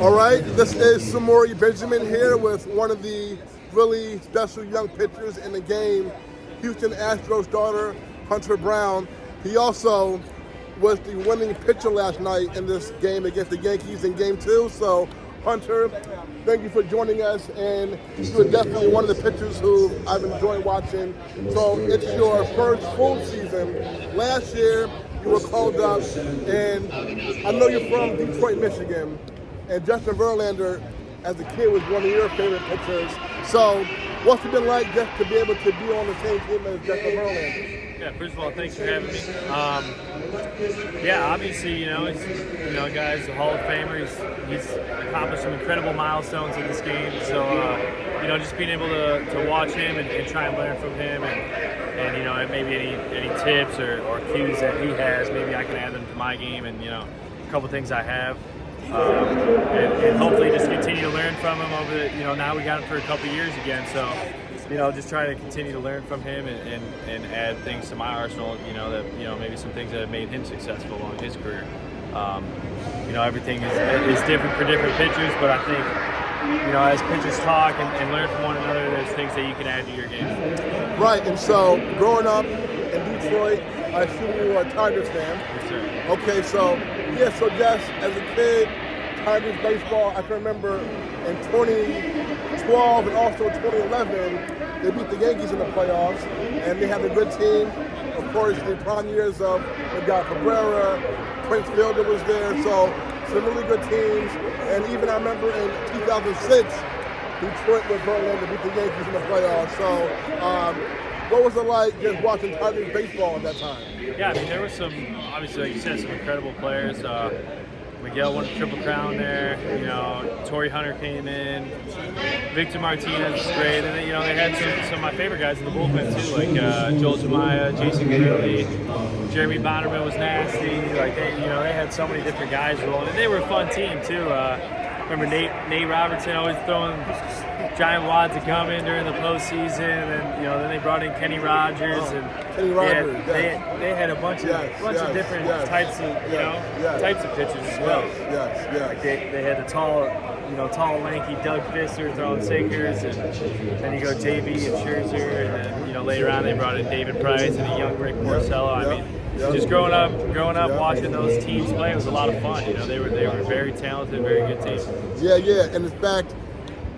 All right, this is Samori Benjamin here with one of the really special young pitchers in the game, Houston Astros starter, Hunter Brown. He also was the winning pitcher last night in this game against the Yankees in Game 2. So, Hunter, thank you for joining us, and you're definitely one of the pitchers who I've enjoyed watching. So it's your first full season. Last year, you were called up, and I know you're from Detroit, Michigan, and Justin Verlander, as a kid, was one of your favorite pitchers. So what's it been like just to be able to be on the same team as Justin Verlander? Yeah, first of all, thanks for having me. Obviously, he's a guy's a Hall of Famer. He's accomplished some incredible milestones in this game. So, just being able to watch him and try and learn from him, and maybe any tips or cues that he has, maybe I can add them to my game, and a couple things I have. And hopefully just continue to learn from him over the, now we got him for a couple years again. So, just try to continue to learn from him and add things to my arsenal, that, maybe some things that have made him successful in his career. Everything is different for different pitchers, but I think, as pitchers talk and learn from one another, there's things that you can add to your game. Right, and so growing up in Detroit, I assume you were a Tigers fan. Yes, sir. Okay, so just as a kid, Tigers baseball, I can remember in 2012 and also 2011, they beat the Yankees in the playoffs, and they had a good team. Of course, the prime years of they got Cabrera, Prince Fielder was there, so some really good teams. And even I remember in 2006, Detroit with Verlander beat the Yankees in the playoffs. So, what was it like just watching Tigers baseball at that time? Yeah, there were some, obviously, like you said, some incredible players. Miguel won the Triple Crown there. Torrey Hunter came in. Victor Martinez was great. And then, they had some of my favorite guys in the bullpen too, like Joel Jemaya, Jason Gurley, Jeremy Bonnerman was nasty. Like they had so many different guys rolling, and they were a fun team too. Remember Nate Robertson always throwing giant wads of gum in during the postseason, and then they brought in Kenny Rogers they had a bunch of different types of types of pitchers as well. Like they had the tall, lanky Doug Fister throwing sinkers, and then you go JV and Scherzer, and then later on they brought in David Price and a young Rick Porcello. Just growing up, watching those teams play, it was a lot of fun. They were very talented, very good team. Yeah, and in fact,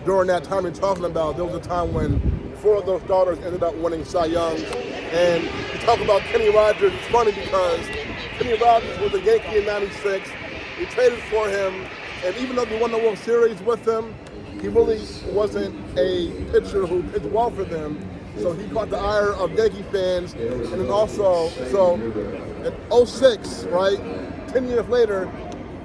during that time you're talking about, there was a time when 4 of those starters ended up winning Cy Youngs. And you talk about Kenny Rogers, it's funny because Kenny Rogers was a Yankee in '96. We traded for him, and even though we won the World Series with him, he really wasn't a pitcher who pitched well for them. So he caught the ire of Yankee fans, and then also, so in '06, right, 10 years later,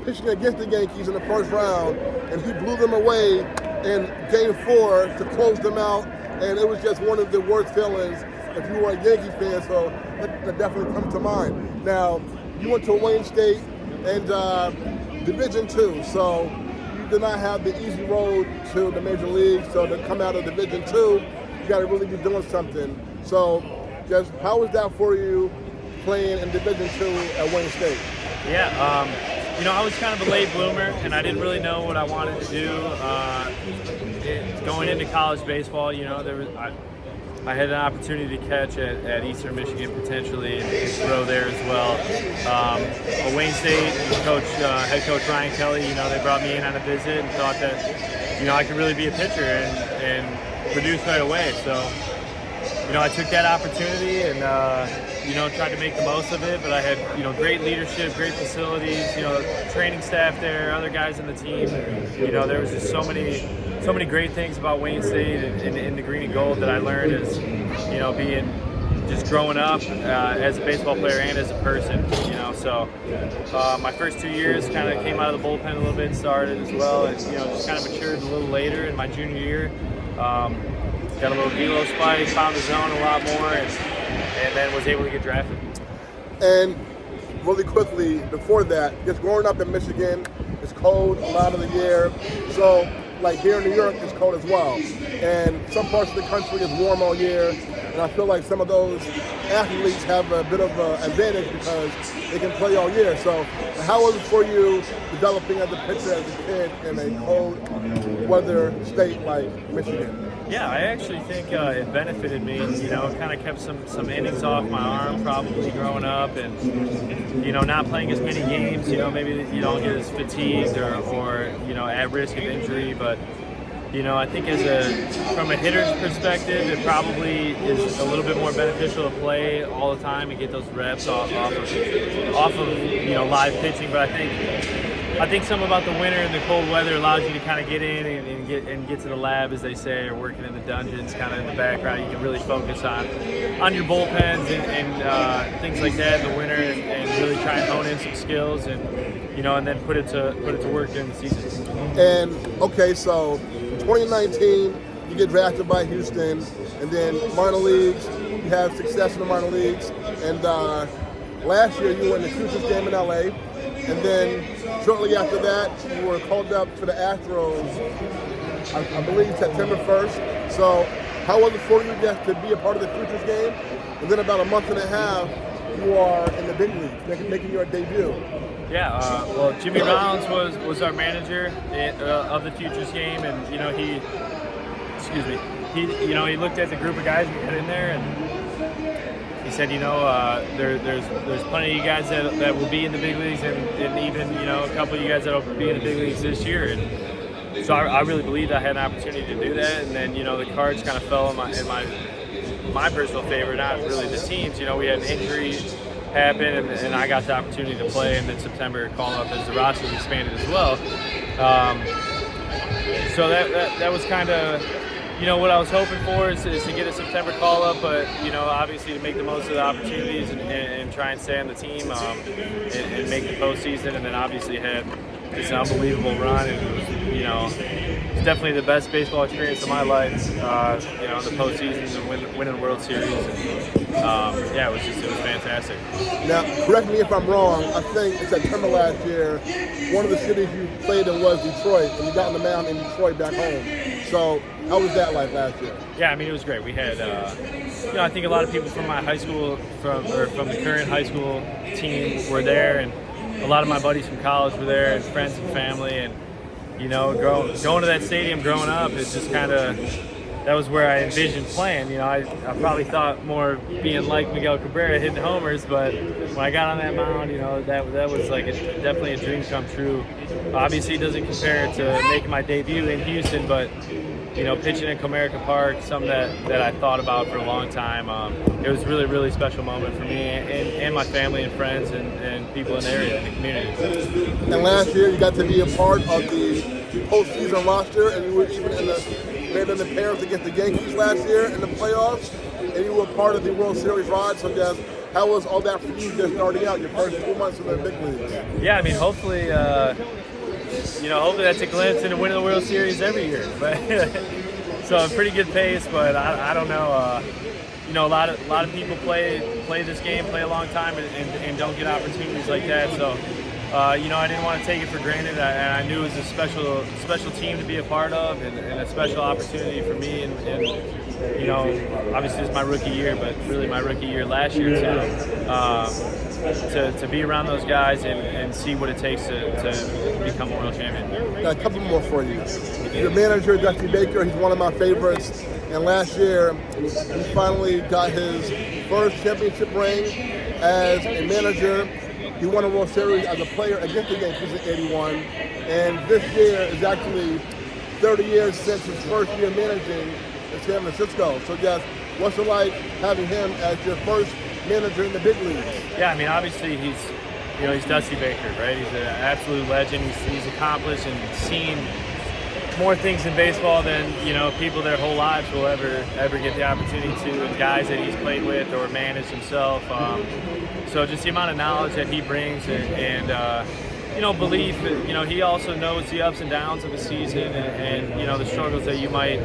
pitching against the Yankees in the first round, and he blew them away in Game 4 to close them out, and it was just one of the worst feelings if you were a Yankee fan, so that definitely comes to mind. Now, you went to Wayne State and Division II, so you did not have the easy road to the major leagues, so to come out of Division II, you got to really be doing something. So, just how was that for you playing in Division II at Wayne State? Yeah, I was kind of a late bloomer, and I didn't really know what I wanted to do. Going into college baseball, I had an opportunity to catch at Eastern Michigan potentially and throw there as well. Wayne State head coach Ryan Kelly, they brought me in on a visit and thought that, I could really be a pitcher and produce right away. So, I took that opportunity and, tried to make the most of it. But I had, great leadership, great facilities, training staff there, other guys in the team. There was just so many great things about Wayne State and the green and gold that I learned as, being just growing up as a baseball player and as a person, So my first 2 years kind of came out of the bullpen a little bit, started as well, and, just kind of matured a little later in my junior year. Got a little velo spike, found the zone a lot more, and then was able to get drafted. And really quickly, before that, just growing up in Michigan, it's cold a lot of the year. So, like here in New York, it's cold as well. And some parts of the country is warm all year. And I feel like some of those athletes have a bit of an advantage because they can play all year. So how was it for you developing as a pitcher as a kid in a cold weather state like Michigan? Yeah, I actually think it benefited me. Kind of kept some innings off my arm probably growing up, and not playing as many games. Maybe you don't get as fatigued or at risk of injury. But I think from a hitter's perspective, it probably is a little bit more beneficial to play all the time and get those reps off of live pitching. But I think something about the winter and the cold weather allows you to kind of get in and get to the lab, as they say, or working in the dungeons, kind of in the background. You can really focus on your bullpens and things like that in the winter, and really try and hone in some skills and then put it to work during the season. And okay, so 2019, you get drafted by Houston, and then minor leagues, you have success in the minor leagues, and last year you were in the Futures game in LA. And then shortly after that, you were called up to the Astros, I believe September 1st. So how was it for you just to be a part of the Futures game? And then about a month and a half, you are in the big leagues, making your debut. Yeah, well, Jimmy Rollins was our manager of the Futures game, and he looked at the group of guys we had in there, and he said, there's plenty of you guys that will be in the big leagues, and even a couple of you guys that will be in the big leagues this year. And so I really believed I had an opportunity to do that. And then the cards kind of fell in my personal favor, not really the teams. We had an injury happen, and I got the opportunity to play. And then September call up as the roster was expanded as well. So that was kind of. What I was hoping for is to get a September call-up, but, obviously to make the most of the opportunities and try and stay on the team and make the postseason. And then obviously had this unbelievable run, and it's definitely the best baseball experience of my life, the postseason and winning the World Series. And, it was fantastic. Now, correct me if I'm wrong, I think in September last year, one of the cities you played in was Detroit, and you got on the mound in Detroit back home. So how was that like last year? Yeah, it was great. We had, I think a lot of people from my high school, from the current high school team were there, and a lot of my buddies from college were there, and friends and family, and going to that stadium growing up, it's just kind of, that was where I envisioned playing. I probably thought more of being like Miguel Cabrera hitting homers, but when I got on that mound, that was like definitely a dream come true. Obviously, it doesn't compare to making my debut in Houston, but pitching in Comerica Park, something that I thought about for a long time. It was really, really special moment for me and my family and friends and people in the area, in the community. And last year, you got to be a part of the postseason roster, and you were even in the pairs against the Yankees last year in the playoffs, and you were part of the World Series ride. So, just how was all that for you just starting out your first 2 months in the big leagues? Yeah, hopefully, hopefully that's a glimpse into winning the World Series every year. But so a pretty good pace, but I don't know. A lot of people play this game, play a long time, and don't get opportunities like that. So. I didn't want to take it for granted, and I knew it was a special team to be a part of, and a special opportunity for me. And obviously it's my rookie year, but really my rookie year last year too. To be around those guys and see what it takes to become a world champion. Got a couple more for you. Your manager, Dusty Baker, he's one of my favorites. And last year, he finally got his first championship ring as a manager. He won a World Series as a player against the Yankees in '81, and this year is actually 30 years since his first year managing in San Francisco. So, yes, what's it like having him as your first manager in the big leagues? Yeah, obviously he's Dusty Baker, right? He's an absolute legend. He's accomplished and seen more things in baseball than people their whole lives will ever get the opportunity to, and guys that he's played with or managed himself. So just the amount of knowledge that he brings and belief. He also knows the ups and downs of the season and the struggles that you might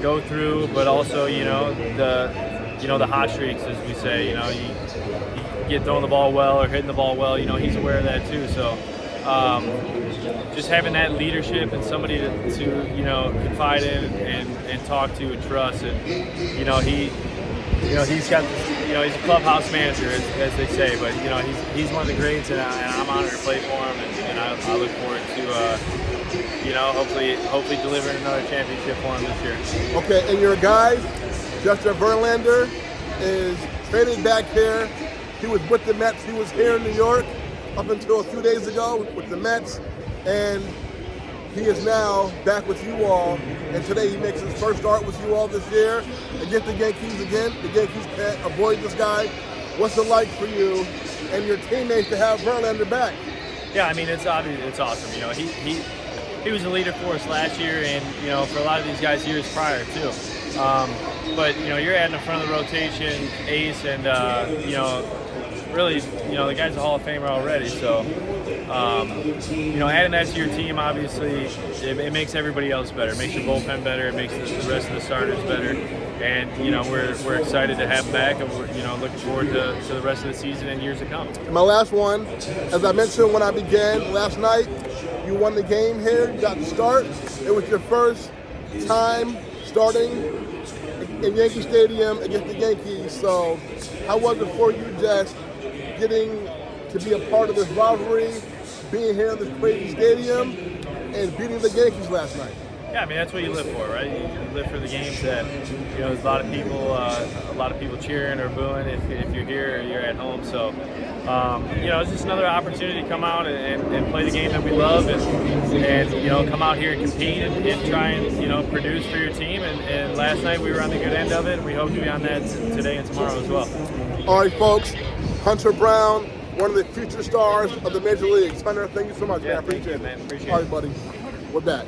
go through, but also the hot streaks, as we say. You get throwing the ball well or hitting the ball well. He's aware of that too. So. Just having that leadership and somebody to confide in and talk to and trust, and he's got, he's a clubhouse manager, as they say, but he's one of the greats, and I'm honored to play for him, and I look forward to hopefully delivering another championship for him this year. Okay, and your guy, Justin Verlander, is training back here. He was with the Mets. He was here in New York up until a few days ago with the Mets, and he is now back with you all. And today he makes his first start with you all this year against the Yankees again. The Yankees can't avoid this guy. What's it like for you and your teammates to have Verlander back? Yeah, I mean, it's obvious. It's awesome. He was a leader for us last year, and for a lot of these guys years prior too. But you're adding a front of the rotation ace, and really, the guy's a Hall of Famer already. So adding that to your team, obviously, it makes everybody else better. It makes your bullpen better. It makes the rest of the starters better. And we're excited to have him back, and we're looking forward to the rest of the season and years to come. My last one, as I mentioned when I began last night, you won the game here. You got the start. It was your first time starting in Yankee Stadium against the Yankees. So, how was it for you just getting to be a part of this rivalry, being here in this crazy stadium, and beating the Yankees last night? Yeah, I mean, that's what you live for, right? You live for the games that there's a lot of people cheering or booing if you're here or you're at home. So it's just another opportunity to come out and play the game that we love, and come out here and compete and try and produce for your team. And last night we were on the good end of it, and we hope to be on that today and tomorrow as well. All right, folks. Hunter Brown, one of the future stars of the Major Leagues. Hunter, thank you so much, man. I appreciate it. Man. Appreciate it. All right, buddy. We're back.